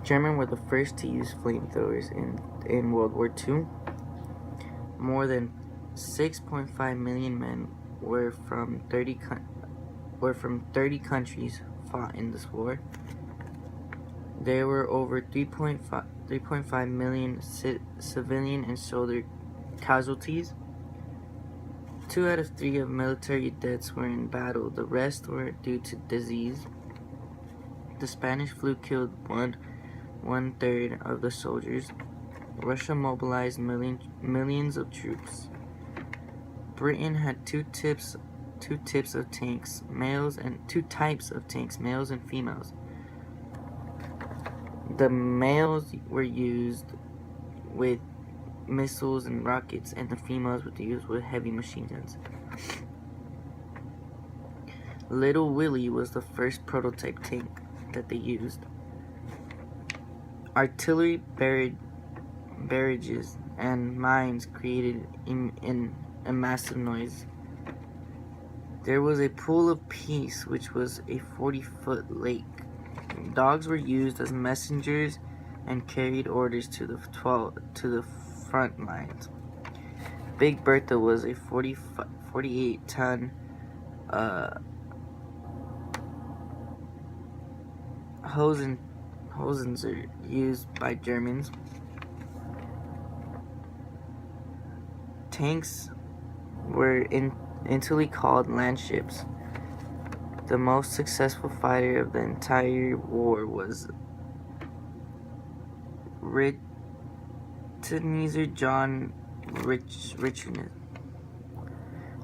Germans were the first to use flamethrowers in World War II. More than 6.5 million men were from 30 countries fought in this war. There were over 3.5 million civilian and soldier casualties. 2 out of 3 of military deaths were in battle. The rest were due to disease. The Spanish flu killed one-third of the soldiers. Russia mobilized millions of troops. Britain had two types of tanks, males and females. The males were used with missiles and rockets, and the females were used with heavy machine guns. Little Willie was the first prototype tank that they used. Artillery barrages and mines created a massive noise. There was a pool of peace, which was a 40-foot lake. Dogs were used as messengers and carried orders to the front lines. Big Bertha was a 48-ton Hosenzer used by Germans. Tanks were initially called landships. The most successful fighter of the entire war was Rittenizer John Richardson.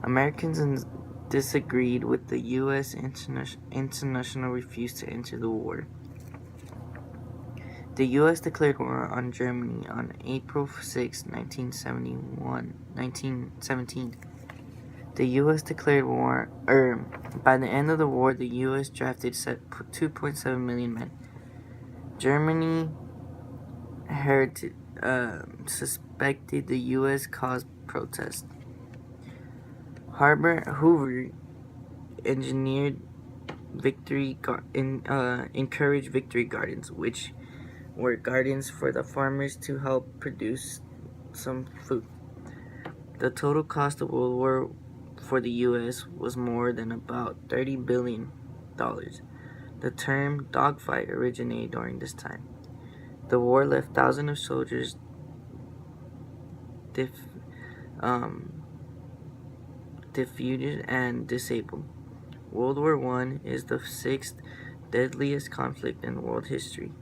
Americans disagreed with the U.S. international refused to enter the war. The U.S. declared war on Germany on April 6, 1917. The U.S. declared war. By the end of the war, the U.S. drafted 2.7 million men. Germany suspected the U.S. caused protest. Hoover encouraged victory gardens, which were gardens for the farmers to help produce some food. The total cost of World War for the U.S. was more than about $30 billion. The term dogfight originated during this time. The war left thousands of soldiers defeated and disabled. World War I is the 6th deadliest conflict in world history.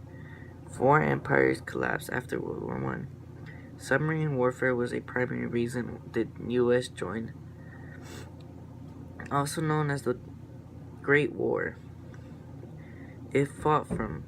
4 empires collapsed after World War I. Submarine warfare was a primary reason the U.S. joined. Also known as the Great War, it fought from